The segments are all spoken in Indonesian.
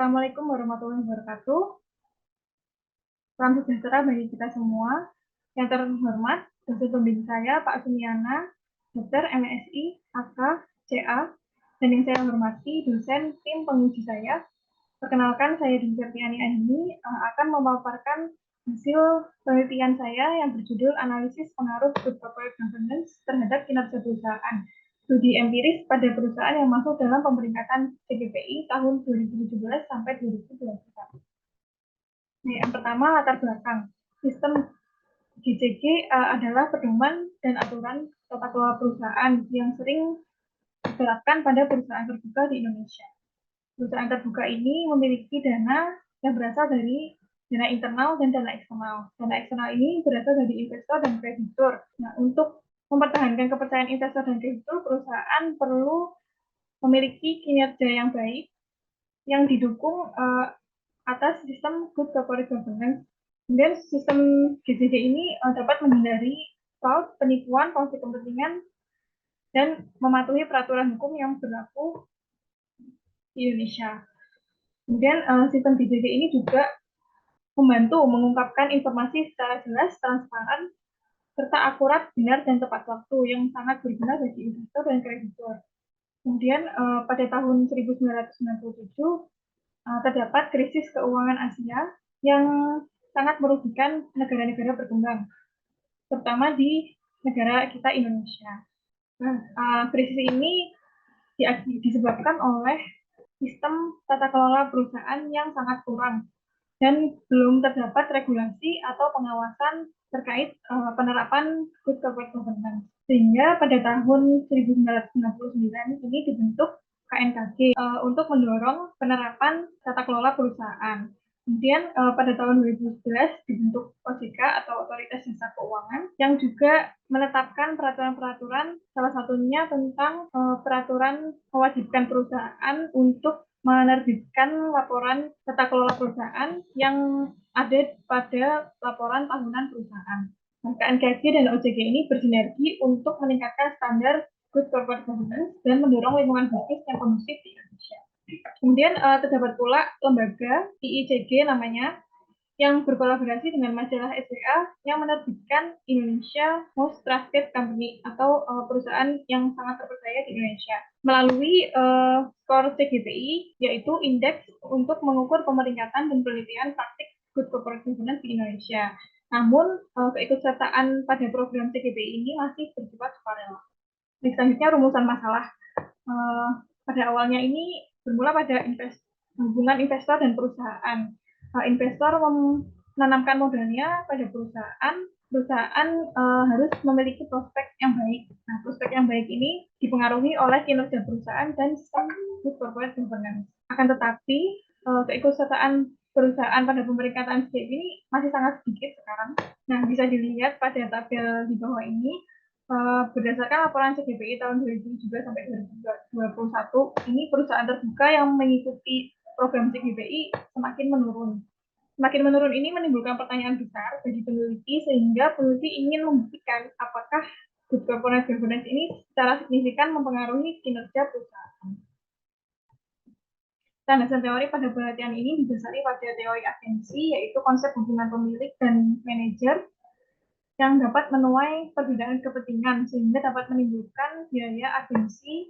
Assalamualaikum warahmatullahi wabarakatuh. Salam sejahtera bagi kita semua. Yang terhormat, dosen pembimbing saya, Pak Sumiana, Dokter MSI, AK, CA, dan yang saya hormati, dosen tim penguji saya. Perkenalkan, saya Dwi Septiani Aini akan memaparkan hasil penelitian saya yang berjudul Analisis Pengaruh Good Corporate Governance terhadap kinerja perusahaan. Studi empiris pada perusahaan yang masuk dalam pemeringkatan CGPI tahun 2017 sampai 2021. Nah, yang pertama, latar belakang. Sistem GCG adalah pedoman dan aturan tata kelola perusahaan yang sering diterapkan pada perusahaan terbuka di Indonesia. Perusahaan terbuka ini memiliki dana yang berasal dari dana internal dan dana eksternal. Dana eksternal ini berasal dari investor dan kreditur. Nah, untuk mempertahankan kepercayaan investor dan kreditur, perusahaan perlu memiliki kinerja yang baik yang didukung atas sistem Good Corporate Governance. Kemudian sistem GCG ini dapat menghindari fraud, penipuan, konflik kepentingan, dan mematuhi peraturan hukum yang berlaku di Indonesia. Kemudian sistem GCG ini juga membantu mengungkapkan informasi secara jelas, transparan, serta akurat, benar, dan tepat waktu yang sangat berguna bagi investor dan kreditur. Kemudian pada tahun 1997 terdapat krisis keuangan Asia yang sangat merugikan negara-negara berkembang, terutama di negara kita Indonesia. Nah, krisis ini disebabkan oleh sistem tata kelola perusahaan yang sangat kurang dan belum terdapat regulasi atau pengawasan terkait penerapan Good Corporate Governance. Sehingga pada tahun 1999 ini dibentuk KNKG untuk mendorong penerapan tata kelola perusahaan. Kemudian pada tahun 2011 dibentuk OJK atau Otoritas Jasa Keuangan yang juga menetapkan peraturan-peraturan, salah satunya tentang peraturan mewajibkan perusahaan untuk menerbitkan laporan tata kelola perusahaan yang ada pada laporan tahunan perusahaan. KNKG dan OJK ini bersinergi untuk meningkatkan standar Good Corporate Governance dan mendorong lingkungan bisnis yang kondusif di Indonesia. Kemudian terdapat pula lembaga IICG namanya yang berkolaborasi dengan majalah SWA yang menerbitkan Indonesia Most Trusted Company atau perusahaan yang sangat terpercaya di Indonesia melalui skor CGPI, yaitu indeks untuk mengukur pemeringkatan dan penelitian praktik Good Corporate Governance di Indonesia. Namun keikutsertaan pada program CGPI ini masih bersifat sukarela. Selanjutnya rumusan masalah. Pada awalnya ini bermula pada hubungan investor dan perusahaan. Investor menanamkan modalnya pada perusahaan harus memiliki prospek yang baik. Nah, prospek yang baik ini dipengaruhi oleh kinerja perusahaan dan sistem Good Corporate Governance. Akan tetapi, keikutsertaan perusahaan pada pemeringkatan CGPI ini masih sangat sedikit sekarang. Nah, bisa dilihat pada tabel di bawah ini. Berdasarkan laporan CGPI tahun 2017 sampai 2021, ini perusahaan terbuka yang mengikuti program CGPI semakin menurun. Semakin menurun ini menimbulkan pertanyaan besar bagi peneliti, sehingga peneliti ingin membuktikan apakah Good Corporate Governance ini secara signifikan mempengaruhi kinerja perusahaan. Landasan teori pada penelitian ini didasari pada teori agensi, yaitu konsep hubungan pemilik dan manajer yang dapat menuai perbedaan kepentingan sehingga dapat menimbulkan biaya agensi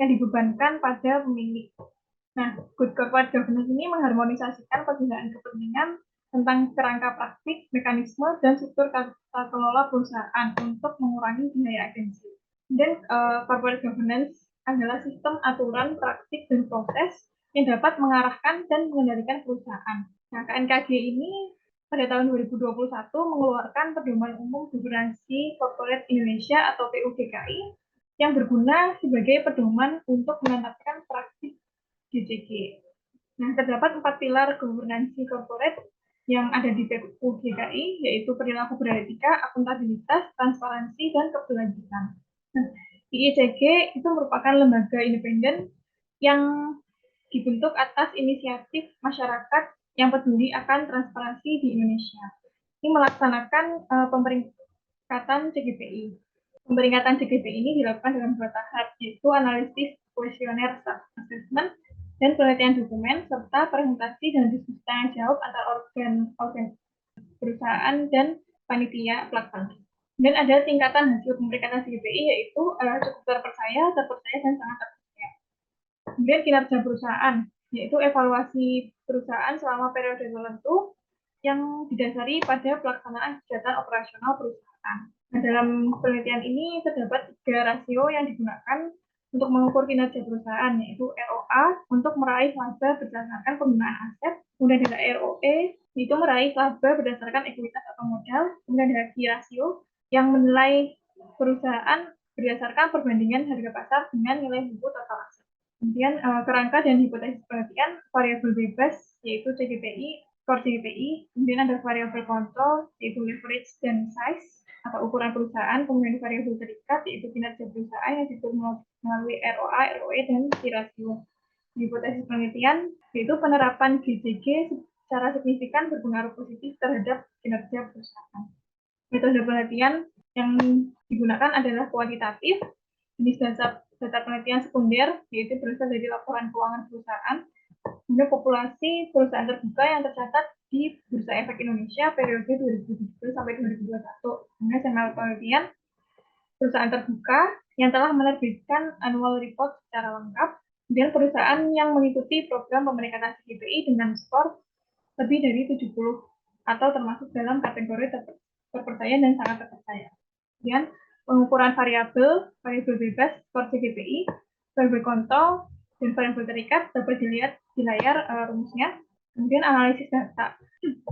yang dibebankan pada pemilik. Nah, Good Corporate Governance ini mengharmonisasikan perbedaan kepentingan tentang kerangka praktik, mekanisme, dan struktur tata kelola perusahaan untuk mengurangi biaya agensi. Dan Corporate Governance adalah sistem aturan, praktik, dan proses yang dapat mengarahkan dan mengendalikan perusahaan. Nah, KNKG ini pada tahun 2021 mengeluarkan Pedoman Umum Governansi Corporate Indonesia atau PUGKI yang berguna sebagai pedoman untuk menetapkan praktik GCG. Nah, terdapat 4 pilar governansi corporate yang ada di PUGKI, yaitu perilaku beretika, akuntabilitas, transparansi, dan keberlanjutan. Nah, IICG itu merupakan lembaga independen yang dibentuk atas inisiatif masyarakat yang peduli akan transparansi di Indonesia. Ini melaksanakan pemeringkatan CGPI. Pemeringkatan CGPI ini dilakukan dalam 2 tahap, yaitu analisis kuesioner assessment dan penelitian dokumen, serta presentasi dan diskusi tanya jawab antar organ perusahaan dan panitia pelaksana. Dan ada tingkatan hasil pemeriksaan CGPI, yaitu cukup terpercaya, dan sangat terpercaya. Kemudian kinerja perusahaan, yaitu evaluasi perusahaan selama periode tertentu yang didasari pada pelaksanaan kegiatan operasional perusahaan. Nah, dalam penelitian ini terdapat 3 rasio yang digunakan untuk mengukur kinerja perusahaan, yaitu ROA untuk meraih laba berdasarkan penggunaan aset, kemudian ada ROE itu meraih laba berdasarkan ekuitas atau modal, kemudian ada key rasio yang menilai perusahaan berdasarkan perbandingan harga pasar dengan nilai buku total aset. Kemudian kerangka dan hipotesis penelitian variabel bebas yaitu CGPI, skor CGPI, kemudian ada variabel kontrol yaitu leverage dan size atau ukuran perusahaan, kemudian variabel terikat yaitu kinerja perusahaan yang diukur melalui ROA, ROE, dan key rasio. Hipotesis penelitian yaitu penerapan GCG secara signifikan berpengaruh positif terhadap kinerja perusahaan. Metode penelitian yang digunakan adalah kuantitatif, jenis data penelitian sekunder, yaitu berasal dari laporan keuangan perusahaan, kemudian populasi perusahaan terbuka yang tercatat di Bursa Efek Indonesia periode 2017 sampai 2021. Kemudian sampel penelitian perusahaan terbuka yang telah menerbitkan annual report secara lengkap, kemudian perusahaan yang mengikuti program pemeringkatan CGPI dengan skor lebih dari 70 atau termasuk dalam kategori terpercaya dan sangat terpercaya. Kemudian pengukuran variabel bebas skor CGPI, variabel kontrol, dan variabel terikat dapat dilihat di layar rumusnya. Kemudian analisis data,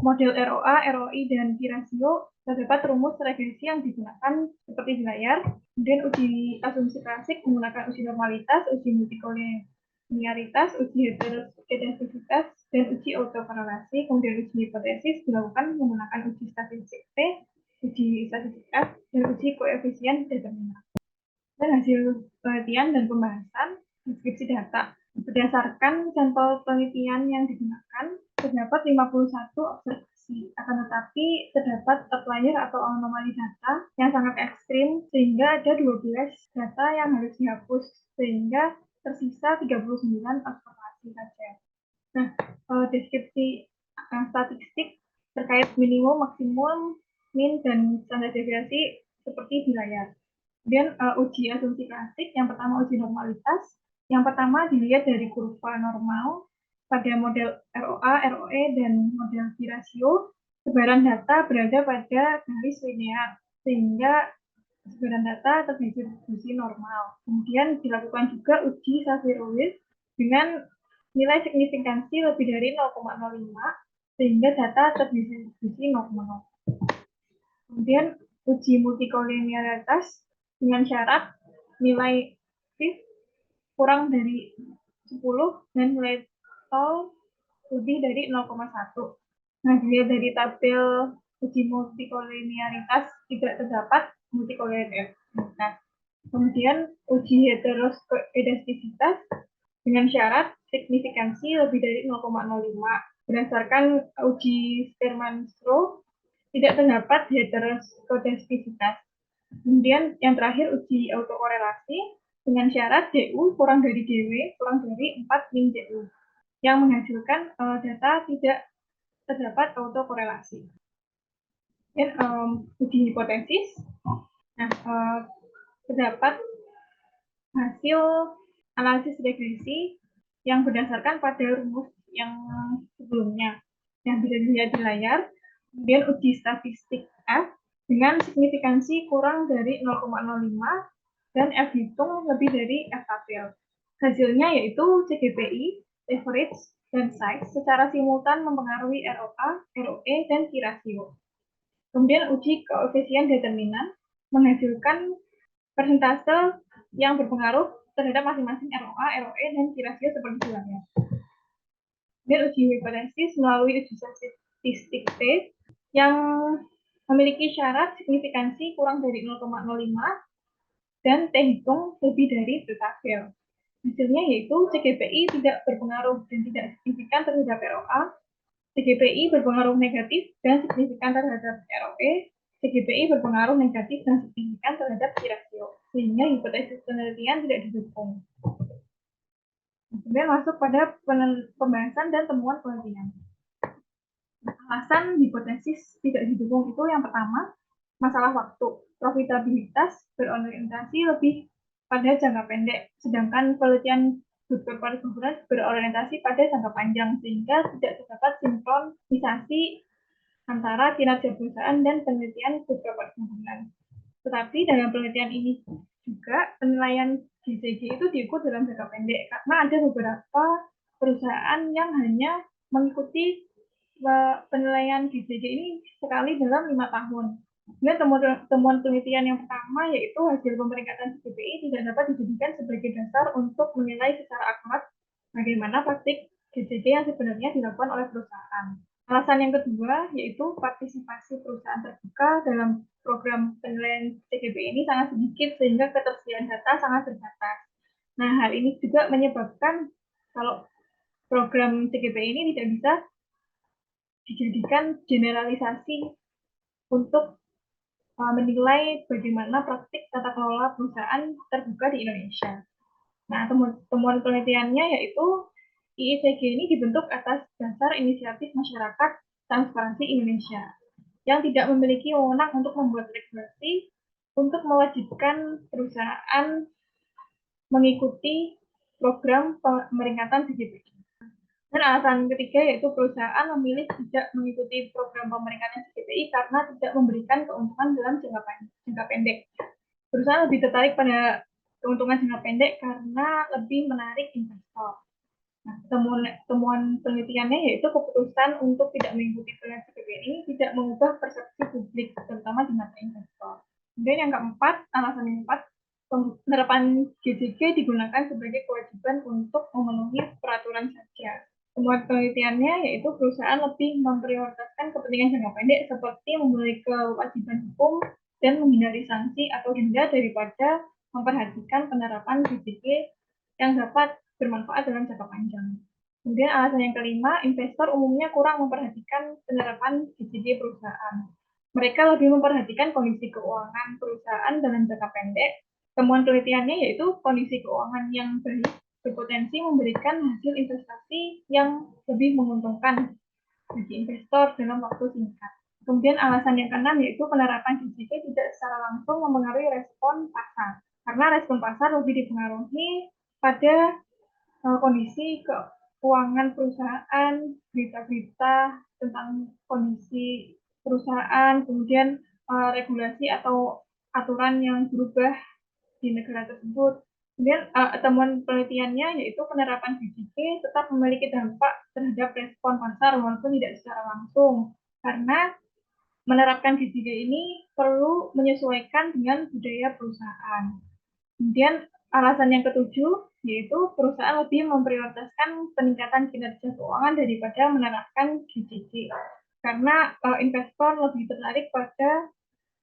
model ROA, ROI, dan key rasio terdapat rumus regresi yang digunakan seperti di layar. Kemudian uji asumsi klasik menggunakan uji normalitas, uji multikolinearitas, uji heterogeneisitas, dan uji autokorelasi. Kemudian uji hipotesis dilakukan menggunakan uji statistik T, uji statistik F, dan uji koefisien determinan. Dan hasil penelitian dan pembahasan deskripsi data. Berdasarkan sampel penelitian yang digunakan, terdapat 51 observasi. Akan tetapi, terdapat outlier atau anomali data yang sangat ekstrim, sehingga ada 12 data yang harus dihapus, sehingga tersisa 39 observasi saja. Nah, deskripsi statistik terkait minimum, maksimum, min, dan standar deviasi seperti di layar. Kemudian uji asumsi klasik, yang pertama uji normalitas. Yang pertama dilihat dari kurva normal pada model ROA, ROE, dan model key rasio. Sebaran data berada pada garis linear, sehingga sebaran data terdistribusi normal. Kemudian dilakukan juga uji Shapiro-Wilk dengan nilai signifikansi lebih dari 0,05, sehingga data terdistribusi normal. Kemudian uji multikolinearitas dengan syarat nilai kurang dari 10 dan nilai tol lebih dari 0,1. Nah, dilihat dari tabel uji multikolinearitas tidak terdapat multikolinearitas. Kemudian uji heteroskopisitas dengan syarat signifikansi lebih dari 0,05. Berdasarkan uji Sperman-Stroh tidak terdapat heteroskopisitas. Kemudian yang terakhir uji autokorelasi dengan syarat DU kurang dari DW kurang dari 4 min DU yang menghasilkan data tidak terdapat autokorelasi. Dan uji hipotesis, nah terdapat hasil analisis regresi yang berdasarkan pada rumus yang sebelumnya yang bisa dilihat di layar. Kemudian uji statistik F dengan signifikansi kurang dari 0,05 dan F hitung lebih dari F tabel. Hasilnya yaitu CGPI, leverage, dan size secara simultan mempengaruhi ROA, ROE, dan key rasio. Kemudian uji koefisien determinan menghasilkan persentase yang berpengaruh terhadap masing-masing ROA, ROE, dan key rasio seperti di layar. Dan uji hipotesis melalui uji statistik T yang memiliki syarat signifikansi kurang dari 0,05 dan T hitung lebih dari T tabel. Hasilnya yaitu CGPI tidak berpengaruh dan tidak signifikan terhadap ROA, CGPI berpengaruh negatif dan signifikan terhadap ROE, CGPI berpengaruh negatif dan signifikan terhadap key rasio, sehingga hipotesis penelitian tidak didukung. Kemudian masuk pada pembahasan dan temuan penelitian. Alasan hipotesis tidak didukung itu yang pertama, masalah waktu. Profitabilitas berorientasi lebih pada jangka pendek, sedangkan penelitian good corporate governance berorientasi pada jangka panjang, sehingga tidak terdapat sinkronisasi antara kinerja perusahaan dan penelitian good corporate governance. Tetapi dalam penelitian ini juga penilaian GCG itu diukur dalam jangka pendek, karena ada beberapa perusahaan yang hanya mengikuti penilaian GCG ini sekali dalam 5 tahun. Dan temuan penelitian yang pertama yaitu hasil pemeringkatan CGPI tidak dapat dijadikan sebagai dasar untuk menilai secara akurat bagaimana praktik GCG yang sebenarnya dilakukan oleh perusahaan. Alasan yang kedua yaitu partisipasi perusahaan terbuka dalam program penilaian CGPI ini sangat sedikit sehingga ketersediaan data sangat terbatas. Nah, hal ini juga menyebabkan kalau program CGPI ini tidak bisa dijadikan generalisasi untuk menilai bagaimana praktik tata kelola perusahaan terbuka di Indonesia. Nah, temuan penelitiannya yaitu IICG ini dibentuk atas dasar inisiatif masyarakat transparansi Indonesia yang tidak memiliki wewenang untuk membuat regulasi untuk mewajibkan perusahaan mengikuti program pemeringkatan CGPI. Dan alasan ketiga yaitu perusahaan memilih tidak mengikuti program pemeringkatan CGPI karena tidak memberikan keuntungan dalam jangka pendek. Perusahaan lebih tertarik pada keuntungan jangka pendek karena lebih menarik investor. Nah, temuan penelitiannya yaitu keputusan untuk tidak mengikuti penilaian CGPI ini tidak mengubah persepsi publik, terutama di mata investor. Kemudian yang keempat, alasan yang keempat, penerapan GCG digunakan sebagai kewajiban untuk memenuhi peraturan saja. Temuan penelitiannya yaitu perusahaan lebih memprioritaskan kepentingan jangka pendek seperti memiliki kewajiban hukum dan menghindari sanksi atau denda daripada memperhatikan penerapan GCG yang dapat bermanfaat dalam jangka panjang. Kemudian alasan yang kelima, investor umumnya kurang memperhatikan penerapan GCG perusahaan. Mereka lebih memperhatikan kondisi keuangan perusahaan dalam jangka pendek. Temuan penelitiannya yaitu kondisi keuangan yang baik berpotensi memberikan hasil investasi yang lebih menguntungkan bagi investor dalam waktu singkat. Kemudian alasan yang keenam yaitu penerapan GCG tidak secara langsung mempengaruhi respon pasar, karena respon pasar lebih dipengaruhi pada kondisi keuangan perusahaan, berita-berita tentang kondisi perusahaan, kemudian regulasi atau aturan yang berubah di negara tersebut. Kemudian temuan penelitiannya yaitu penerapan GCG tetap memiliki dampak terhadap respon pasar walaupun tidak secara langsung, karena menerapkan GCG ini perlu menyesuaikan dengan budaya perusahaan. Kemudian alasan yang ketujuh yaitu perusahaan lebih memprioritaskan peningkatan kinerja keuangan daripada menerapkan GCG, karena investor lebih tertarik pada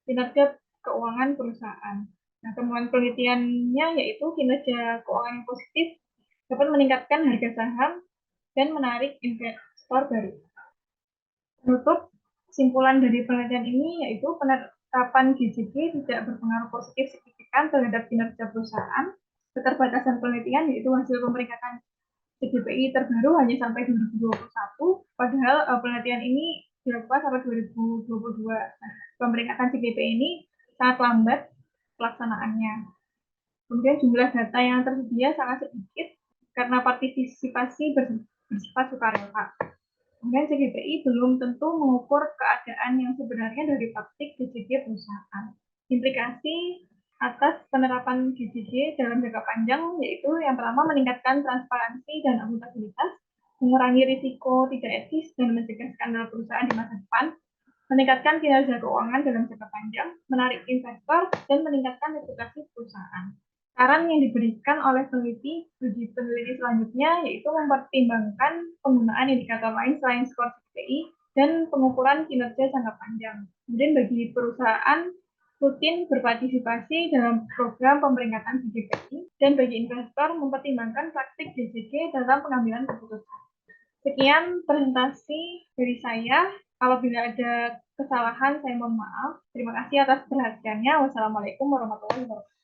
kinerja keuangan perusahaan. Nah, temuan penelitiannya yaitu kinerja keuangan yang positif dapat meningkatkan harga saham dan menarik investor baru. Penutup, kesimpulan dari penelitian ini yaitu penerapan GCG tidak berpengaruh positif signifikan terhadap kinerja perusahaan. Keterbatasan penelitian yaitu hasil pemeringkatan CGPI terbaru hanya sampai 2021, padahal penelitian ini dilakukan sampai 2022. Nah, pemeringkatan CGPI ini sangat lambat pelaksanaannya. Kemudian jumlah data yang tersedia sangat sedikit karena partisipasi bersifat sukarela. Kemudian CGPI belum tentu mengukur keadaan yang sebenarnya dari praktik GCG perusahaan. Implikasi atas penerapan GCG dalam jangka panjang yaitu yang pertama meningkatkan transparansi dan akuntabilitas, mengurangi risiko tidak etis dan mencegah skandal perusahaan di masa depan, meningkatkan kinerja keuangan dalam jangka panjang, menarik investor, dan meningkatkan reputasi perusahaan. Saran yang diberikan oleh peneliti bagi peneliti selanjutnya yaitu mempertimbangkan penggunaan indikator lain selain skor CPI dan pengukuran kinerja jangka panjang. Kemudian bagi perusahaan rutin berpartisipasi dalam program pemeringkatan GCPI dan bagi investor mempertimbangkan praktik GCG dalam pengambilan keputusan. Sekian presentasi dari saya. Apabila ada kesalahan, saya mohon maaf. Terima kasih atas perhatiannya. Wassalamualaikum warahmatullahi wabarakatuh.